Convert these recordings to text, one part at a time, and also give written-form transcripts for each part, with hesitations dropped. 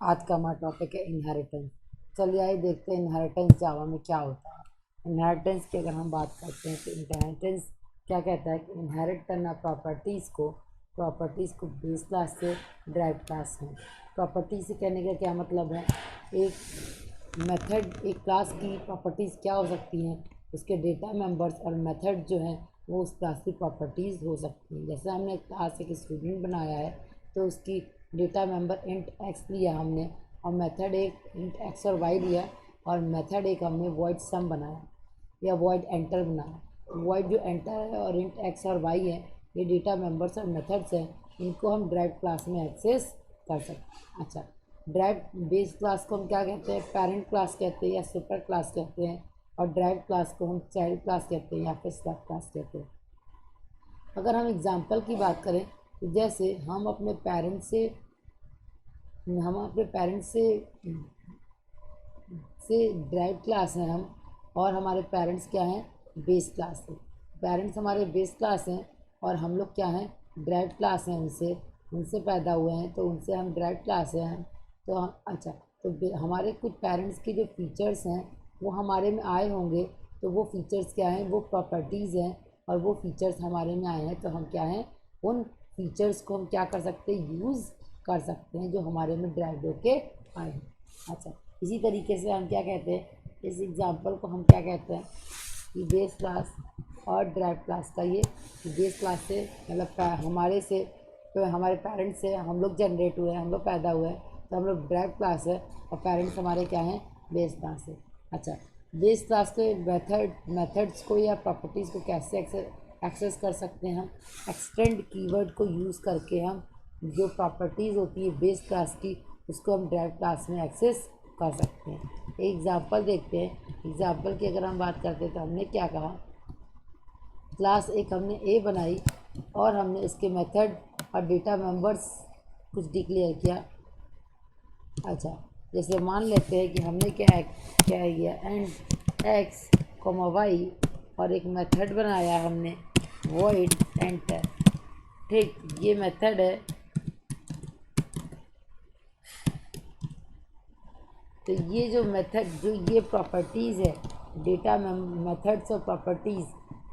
आज का हमारा टॉपिक है इनहेरिटेंस। चलिए आइए देखते हैं इनहेरिटेंस जावा में क्या होता है। इनहेरिटेंस की अगर हम बात करते हैं तो इनहेरिटेंस क्या कहता है कि इनहेरिट करना प्रॉपर्टीज़ को बेस क्लास से ड्राइव क्लास में। प्रॉपर्टी से कहने का क्या मतलब है, एक मेथड एक क्लास की प्रॉपर्टीज़ क्या हो सकती हैं, उसके डेटा मेंबर्स और मेथड जो हैं वो उस क्लास की प्रॉपर्टीज़ हो सकती हैं। जैसे हमने एक क्लास एक स्टूडेंट बनाया है तो उसकी डेटा मेंबर इंट एक्स लिया हमने, और मेथड एक इंट एक्स और वाई लिया, और मेथड एक हमने वॉइड सम बनाया या वॉइड एंटर बनाया। वॉइड जो एंटर है और इंट एक्स और वाई है, ये डेटा मेंबर्स और मेथड्स हैं, इनको हम ड्राइव क्लास में एक्सेस कर सकते हैं। अच्छा, ड्राइव बेस क्लास को हम क्या कहते हैं, पेरेंट क्लास कहते हैं या सुपर क्लास कहते हैं, और ड्राइव क्लास को हम चाइल्ड क्लास कहते हैं या फिर सब क्लास कहते हैं। अगर हम एग्जांपल की बात करें तो जैसे हम अपने पेरेंट्स से ड्राइव क्लास हैं हम, और हमारे पेरेंट्स क्या हैं, बेस क्लास है। पेरेंट्स हमारे बेस क्लास हैं और हम लोग क्या हैं, ड्राइव क्लास हैं, उनसे उनसे पैदा हुए हैं तो उनसे हम ड्राइव क्लास हैं हम। तो हम अच्छा, तो हमारे कुछ पेरेंट्स के जो फीचर्स हैं वो हमारे में आए होंगे, तो वो फीचर्स क्या हैं, वो प्रॉपर्टीज़ हैं, और वो फीचर्स हमारे में आए हैं तो हम क्या हैं, उन फीचर्स को हम क्या कर सकते हैं, यूज़ कर सकते हैं जो हमारे में ड्राइव होके आए हैं। अच्छा, इसी तरीके से हम क्या कहते हैं, इस एग्जांपल को हम क्या कहते हैं कि बेस क्लास और ड्राइव क्लास का ये बेस क्लास से मतलब हमारे से तो हमारे पेरेंट्स से हम लोग जनरेट हुए हैं, हम लोग पैदा हुए हैं तो हम लोग ड्राइव क्लास है, और पेरेंट्स हमारे क्या हैं, बेस क्लास है। अच्छा, बेस क्लास के मेथड्स को या प्रॉपर्टीज़ को कैसे एक्सेस कर सकते हैं हम, एक्सटेंड कीवर्ड को यूज़ करके हम जो प्रॉपर्टीज़ होती है बेस क्लास की उसको हम ड्राइव क्लास में एक्सेस कर सकते हैं। एक एग्जांपल देखते हैं। एग्जांपल की अगर हम बात करते हैं तो हमने क्या कहा, क्लास एक हमने ए बनाई और हमने इसके मेथड और डेटा मेंबर्स कुछ डिक्लेयर किया। अच्छा, जैसे मान लेते हैं कि हमने क्या किया, एंड एक्स कॉमा वाई, और एक मेथड बनाया हमने वॉइड एंटर। ठीक, ये मेथड है। तो ये जो मेथड जो ये प्रॉपर्टीज़ है, डेटा मेथड्स और प्रॉपर्टीज़,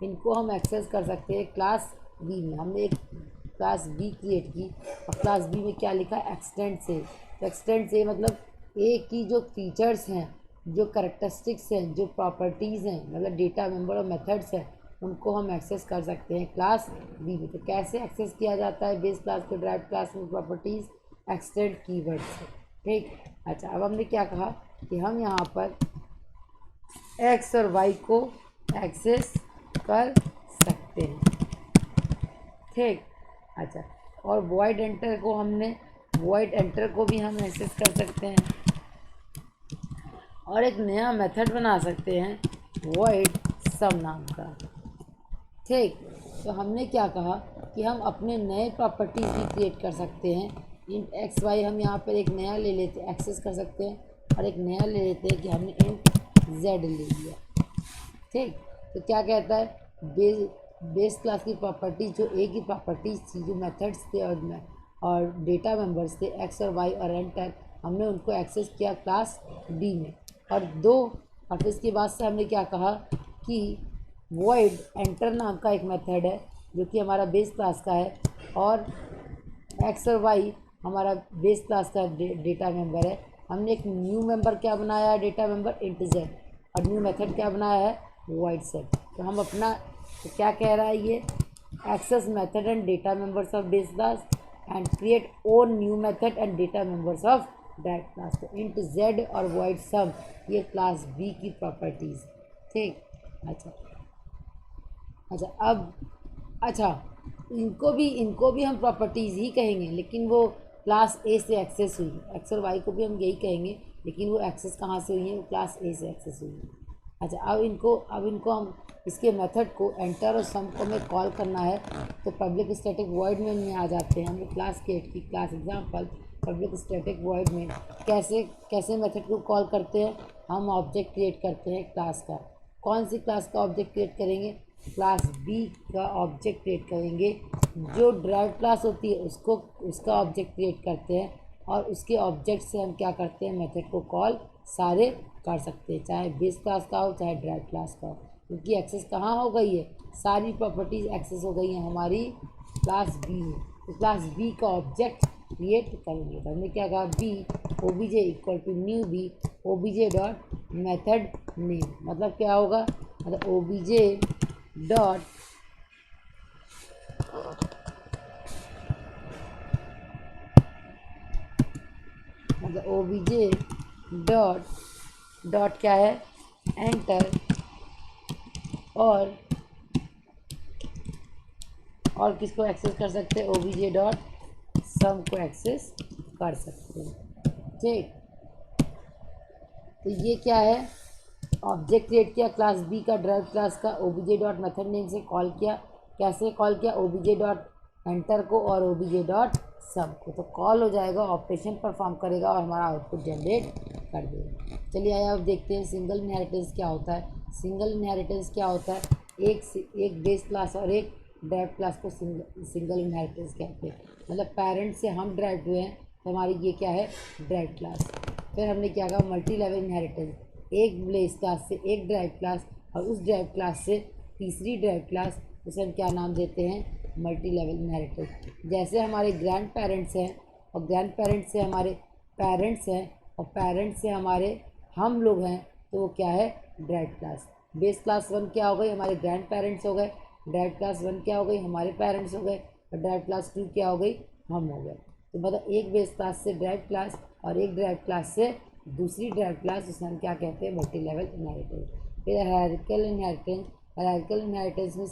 इनको हम एक्सेस कर सकते हैं क्लास बी में। हमने एक क्लास बी क्रिएट की और क्लास बी में क्या लिखा, एक्सटेंड से। तो एक्सटेंड से मतलब ए की जो फीचर्स हैं, जो करेक्टरिस्टिक्स हैं, जो प्रॉपर्टीज़ हैं, मतलब डेटा मेंबर और मेथड्स हैं, उनको हम एक्सेस कर सकते हैं क्लास बी में। तो कैसे एक्सेस किया जाता है बेस क्लास को ड्राइव क्लास में प्रॉपर्टीज़, एक्सटेंड कीवर्ड से। ठीक। अच्छा, अब हमने क्या कहा कि हम यहाँ पर एक्स और वाई को एक्सेस कर सकते हैं। ठीक। अच्छा, और वॉइड एंटर को भी हम एक्सेस कर सकते हैं, और एक नया मेथड बना सकते हैं वॉइड सम नाम का। ठीक। तो हमने क्या कहा कि हम अपने नए प्रॉपर्टीज़ भी क्रिएट कर सकते हैं। इंट एक्स वाई हम यहाँ पर एक नया ले लेते एक्सेस कर सकते हैं, और एक नया ले लेते हैं कि हमने इंट जेड ले लिया। ठीक। तो क्या कहता है, बेस क्लास की प्रॉपर्टीज जो ए की प्रॉपर्टीज थी, जो मेथड्स थे और डेटा मेंबर्स थे एक्स और वाई और एंटर, हमने उनको एक्सेस किया क्लास बी में। और फिर इसके बाद से हमने क्या कहा कि वॉइड एंटर नाम का एक मेथड है जो कि हमारा बेस क्लास का है, और एक्स और वाई हमारा बेस क्लास का डेटा मेंबर है। हमने एक न्यू मेंबर क्या बनाया है, डेटा मेंबर इंट जेड, और न्यू मेथड क्या बनाया है, वॉइड सेट। तो हम अपना तो क्या कह रहा है ये, access method and data members of base class and create own new method and data members of that class. तो इंट जेड और वॉइड सम ये क्लास बी की प्रॉपर्टीज़। ठीक। अच्छा। अच्छा, अब अच्छा, इनको भी हम प्रॉपर्टीज़ ही कहेंगे, लेकिन वो क्लास ए से एक्सेस हुई। एक्स और वाई को भी हम यही कहेंगे, लेकिन वो एक्सेस कहाँ से हुई है, वो क्लास ए से एक्सेस हुई है। अच्छा, अब इनको हम इसके मेथड को एंटर और सम को हमें कॉल करना है, तो पब्लिक स्टैटिक वॉइड में आ जाते हैं। हम क्लास क्रिएट की, class example public static void में कैसे मेथड को कॉल करते हैं, हम ऑब्जेक्ट क्रिएट करते हैं क्लास का। कौन सी क्लास का ऑब्जेक्ट क्रिएट करेंगे, क्लास बी का ऑब्जेक्ट क्रिएट करेंगे। जो ड्राइव क्लास होती है उसका ऑब्जेक्ट क्रिएट करते हैं, और उसके ऑब्जेक्ट से हम क्या करते हैं, मेथड को कॉल सारे कर सकते हैं, चाहे बेस क्लास का हो चाहे ड्राइव क्लास का हो, क्योंकि एक्सेस कहाँ हो गई है, सारी प्रॉपर्टीज एक्सेस हो गई हैं हमारी क्लास बी में। तो क्लास बी का ऑब्जेक्ट क्रिएट करेंगे, तो हमने क्या कहा, B OBJ equal to new B OBJ dot method name, मतलब क्या होगा, मतलब ओबीजे डॉट मतलब ओबीजे डॉट क्या है, एंटर, और किसको एक्सेस कर सकते हैं, ओबीजे डॉट सम को एक्सेस कर सकते हैं। ठीक, तो ये क्या है, ऑब्जेक्ट क्रिएट किया क्लास बी का ड्राइव क्लास का, ओबीजे डॉट मेथड नेम से कॉल किया, कैसे कॉल किया, ओबीजे डॉट एंटर को और ओबीजे डॉट सब को, तो कॉल हो जाएगा, ऑपरेशन परफॉर्म करेगा और हमारा आउटपुट जनरेट कर देगा। चलिए आइए अब देखते हैं सिंगल इनहेरिटेंस क्या होता है। सिंगल इनहेरिटेंस क्या होता है, एक बेस क्लास और एक ड्राइव क्लास को सिंगल इनहेरिटेंस कहते हैं। मतलब पेरेंट से हम ड्राइव हुए हैं तो हमारी ये क्या है, ड्राइव क्लास। फिर हमने क्या कहा, मल्टी लेवल इनहेरिटेंस, एक बेस क्लास से एक ड्राइव क्लास और उस ड्राइव क्लास से तीसरी ड्राइव क्लास, उसे हम क्या नाम देते हैं, मल्टी लेवल इनहेरिटेंस। जैसे हमारे ग्रैंड पेरेंट्स हैं और ग्रैंड पेरेंट्स से हमारे पेरेंट्स हैं और पेरेंट्स से हमारे हम लोग हैं, तो वो क्या है, derived class. Base class one क्या हो गई, हमारे ग्रैंड पेरेंट्स हो गए, ड्राइव क्लास वन क्या हो गई, हमारे पेरेंट्स हो गए, और ड्राइव क्लास टू क्या हो गई, हम हो गए। तो मतलब एक बेस क्लास से ड्राइव क्लास और एक ड्राइव क्लास से दूसरी ड्राइव क्लास, जिसे हम क्या कहते हैं, मल्टी लेवल इनहेरिटेंस। फिर हायरार्किकल इनहेरिटेंस, हायरार्किकल इनहेरिटेंस में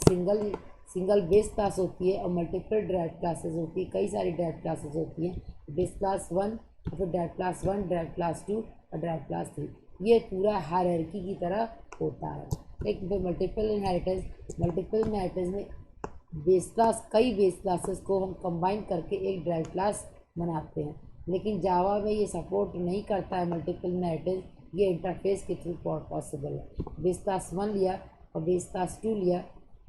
सिंगल बेस क्लास होती है और मल्टीपल ड्राइव क्लासेस होती है, कई सारी ड्राइव क्लासेस होती हैं, बेस क्लास वन और फिर derived class one, derived class two और ड्राइव क्लास थ्री, ये पूरा हायरार्की की तरह होता है। लेकिन फिर मल्टीपल इनहेरिटेंस में कई बेस क्लासेस को हम कंबाइन करके एक ड्राइव क्लास बनाते हैं, लेकिन जावा में ये सपोर्ट नहीं करता है मल्टीपल इनहेरिटेंस, ये इंटरफेस के थ्रू पॉसिबल है। बेस क्लास वन लिया और बेस क्लास टू लिया,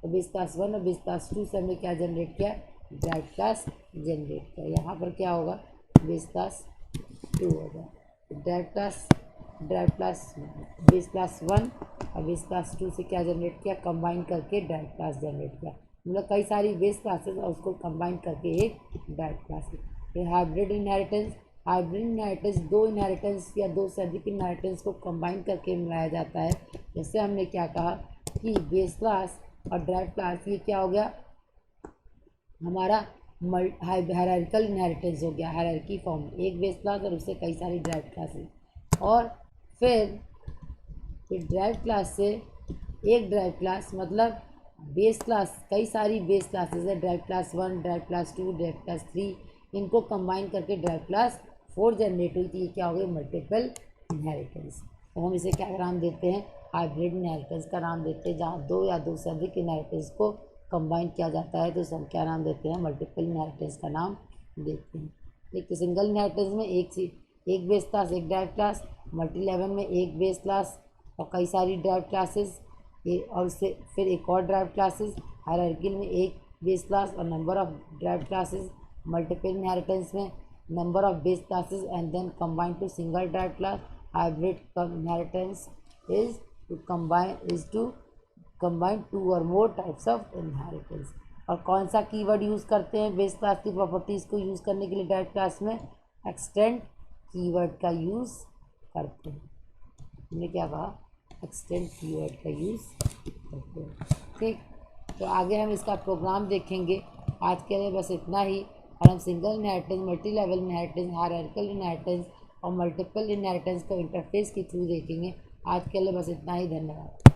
तो बेस क्लास वन और बेस क्लास टू से हमने क्या जनरेट किया, ड्राइव क्लास जनरेट किया। यहाँ पर क्या होगा, बेस क्लास टू होगा, drive class base class one और बेस क्लास टू से क्या जनरेट किया, कंबाइन करके ड्राइव क्लास जनरेट किया। मतलब कई सारी बेस क्लासेस और उसको कंबाइन करके एक ड्राइव क्लास। फिर हाइब्रिड इनहेरिटेंस दो इनहेरिटेंस या दो से अधिक इनहेरिटेंस को कंबाइन करके मिलाया जाता है। जैसे हमने क्या कहा कि बेस क्लास और ड्राइव क्लास, ये क्या हो गया, हमारा हायरार्किकल इनहेरिटेंस हो गया, हायरार्की फॉर्म, एक बेस क्लास और उससे कई सारी ड्राइव क्लासेस। और फिर ड्राइव क्लास से एक ड्राइव क्लास, मतलब बेस क्लास, कई सारी बेस क्लासेस है, derived class one, derived class two, derived class three, इनको कंबाइन करके ड्राइव क्लास फोर जनरेट हुई थी। ये क्या हो गई, मल्टीपल इनहेरिटेंस। तो हम इसे क्या नाम देते हैं, हाइब्रिड इनहेरिटेंस का नाम देते हैं। जहाँ दो या दो से अधिक इनहेरिटेंस को कंबाइन किया जाता है तो उसे हम क्या नाम देते हैं, मल्टीपल इनहेरिटेंस का नाम देते हैं। देखिए सिंगल इनहेरिटेंस में एक बेस क्लास एक ड्राइव क्लास, मल्टी लेवल में एक बेस क्लास और कई सारी ड्राइव क्लासेस, ये और उससे फिर एक और ड्राइव क्लासेस, हायरार्किकल में एक बेस क्लास और number of drive classes, multiple inheritance में number of base classes and then combine to single drive class. Hybrid inheritance is to combine two or more types of inheritance. और कौन सा keyword use करते हैं base class की properties को use करने के लिए ड्राइव क्लास में, एक्सटेंड कीवर्ड का यूज़ करते हैं। हमने क्या कहा, एक्सटेंड कीवर्ड का यूज़ करते हैं। ठीक, तो आगे हम इसका प्रोग्राम देखेंगे। आज के लिए बस इतना ही, और हम single inheritance, multi level inheritance, hierarchical inheritance और मल्टीपल इनहेरिटेंस को इंटरफेस के थ्रू देखेंगे। आज के लिए बस इतना ही, धन्यवाद।